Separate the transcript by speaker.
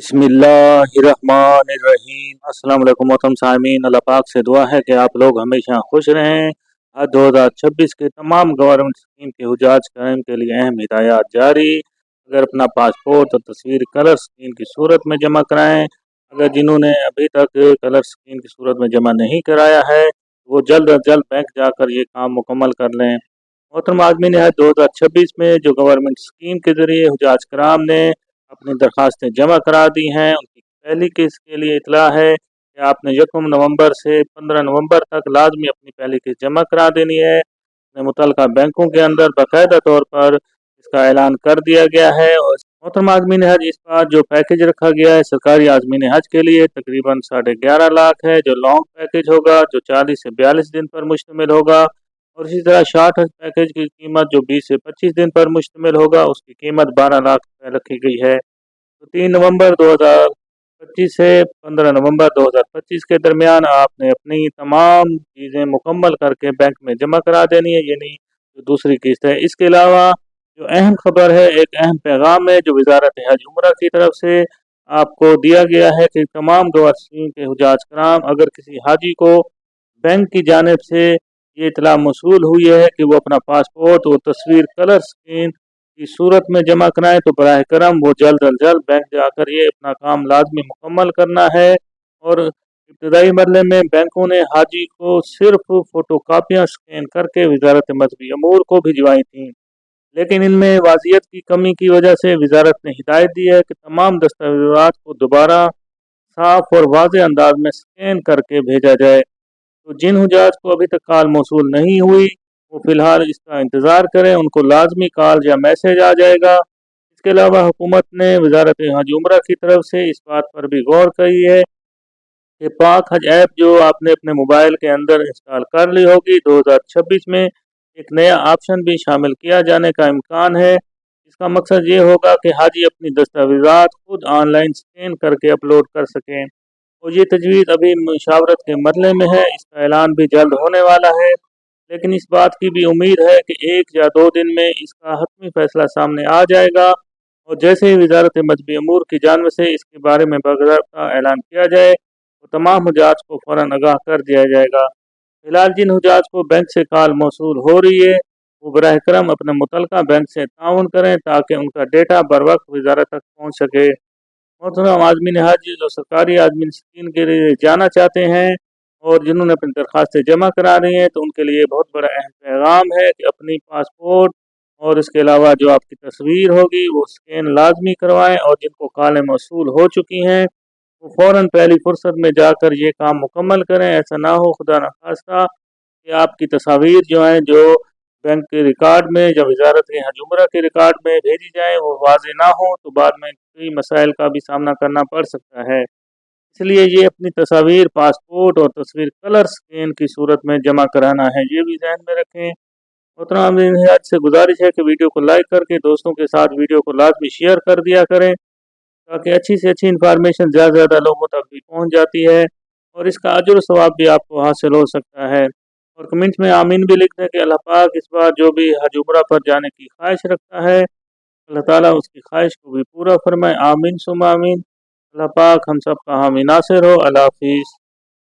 Speaker 1: बिस्मिल्लाहिर्रहमानिर्रहीम। अस्सलाम वालेकुम मोहतरम सामीन, अल्लाह पाक से दुआ है कि आप लोग हमेशा खुश रहें। आज 2026 के तमाम गवर्नमेंट स्कीम के हुजाज कराम के लिए अहम हिदायत जारी। अगर अपना पासपोर्ट और तस्वीर कलर स्क्रीन की सूरत में जमा कराएं। अगर जिन्होंने अभी तक कलर स्क्रीन की सूरत में जमा नहीं कराया है वो जल्द अज जल्द बैंक जाकर ये काम मुकम्मल कर लें। मोहतरम आदमीन है 2026 में जो गवर्नमेंट स्कीम के ज़रिए हुजाज कराम ने अपनी दरख्वास्तें जमा करा दी हैं, उनकी पहली किस्त के लिए इतला है कि आपने 1 नवंबर से 15 नवंबर तक लाजमी अपनी पहली किस्त जमा करा देनी है। अपने मुतल्लिका बैंकों के अंदर बाकायदा तौर पर इसका ऐलान कर दिया गया है। और मोहतरम आज़मीन हज इस बार जो पैकेज रखा गया है सरकारी आज़मीन हज के लिए तकरीबन 11.5 लाख है, जो लॉन्ग पैकेज होगा जो 40 से 42 दिन पर मुश्तमिल होगा। और इसी तरह शॉर्ट हज पैकेज की कीमत जो 20 से 25 दिन पर मुश्तमिल होगा उसकी कीमत 12 लाख रुपये रखी गई है। तो 3 नवंबर 2025 से 15 नवंबर 2025 के दरमियान आपने अपनी तमाम चीज़ें मुकम्मल करके बैंक में जमा करा देनी है, यानी जो दूसरी किस्त है। इसके अलावा जो अहम खबर है, एक अहम पैगाम है जो वजारत हज उम्रा की तरफ से आपको दिया गया है कि तमाम गवर्नमेंट के हुजाज कराम अगर किसी हाजी को बैंक की जानिब से ये इतला मौसूल हुई है कि वो अपना पासपोर्ट और तस्वीर कलर स्क्रीन की सूरत में जमा कराएं तो बराह करम वो जल्द अज जल्द बैंक जाकर ये अपना काम लाजमी मुकम्मल करना है। और इब्तदाई मरहले में बैंकों ने हाजी को सिर्फ फ़ोटो कापियाँ स्कैन करके वजारत मजहबी अमूर को भिजवाई थी, लेकिन इनमें वाजियत की कमी की वजह से वजारत ने हिदायत दी है कि तमाम दस्तावेज़ात को दोबारा साफ और वाज़ेह अंदाज में स्कैन करके भेजा जाए। तो जिन हुजाज को अभी तक कॉल मौसूल नहीं हुई वो फ़िलहाल इसका इंतज़ार करें, उनको लाजमी कॉल या मैसेज आ जाएगा। इसके अलावा हुकूमत ने वजारत हज उम्रा की तरफ से इस बात पर भी गौर की है कि पाक हज ऐप जो आपने अपने मोबाइल के अंदर इंस्टॉल कर ली होगी 2026 में एक नया ऑप्शन भी शामिल किया जाने का इम्कान है। इसका मकसद ये होगा कि हाजी अपनी दस्तावेज़ात खुद ऑनलाइन स्कैन करके अपलोड कर सकें। और ये तजवीज़ अभी मुशावरत के मरहले में है, इसका ऐलान भी जल्द होने वाला है, लेकिन इस बात की भी उम्मीद है कि 1 या 2 दिन में इसका हतमी फैसला सामने आ जाएगा। और जैसे ही वजारत मजहबी अमूर की जानिब से इसके बारे में बाकायदा ऐलान किया जाए तो तमाम हुजाज को फ़ौरन आगाह कर दिया जाएगा। फिलहाल जिन हुजाज को बैंक से कॉल मौसूल हो रही है वो बराह करम अपने मुतल्लिका बैंक से ताउन करें ताकि उनका डेटा बर वक्त वजारत तक पहुँच सके। मोहतरम आज़मीन हज जो सरकारी आज़मीन स्कीम के लिए जाना चाहते हैं और जिन्होंने अपनी दरख्वास्तें जमा करा रही हैं तो उनके लिए बहुत बड़ा अहम पैगाम है कि अपनी पासपोर्ट और इसके अलावा जो आपकी तस्वीर होगी वो स्कैन लाजमी करवाएं। और जिनको कॉलें मौसूल हो चुकी हैं वो फ़ौरन पहली फुर्सत में जाकर ये काम मुकम्मल करें। ऐसा ना हो खुदा न खास्ता कि आपकी तस्वीर जो हैं जो बैंक के रिकॉर्ड में या वजारत हज उम्रा के रिकॉर्ड में भेजी जाए वो वाज़ेह ना हो तो बाद में कई मसाइल का भी सामना करना पड़ सकता है। इसलिए ये अपनी तस्वीर पासपोर्ट और तस्वीर कलर स्कैन की सूरत में जमा कराना है, ये भी ध्यान में रखें। मोहतरम आज से गुजारिश है कि वीडियो को लाइक करके दोस्तों के साथ वीडियो को लाजमी शेयर कर दिया करें ताकि अच्छी से अच्छी इन्फॉर्मेशन ज़्यादा से ज़्यादा लोगों तक भी पहुँच जाती है और इसका अजर सवाब भी आपको हासिल हो सकता है। और कमेंट्स में आमीन भी लिख दें कि अल्लाह पाक इस बार जो भी हज उम्रा पर जाने की ख्वाहिश रखता है अल्लाह ताला उसकी ख्वाहिश को भी पूरा फरमाए। आमीन सुम्मा आमीन। अल्लाह पाक हम सब का हामी नासिर हो। अल्लाह हाफिज़।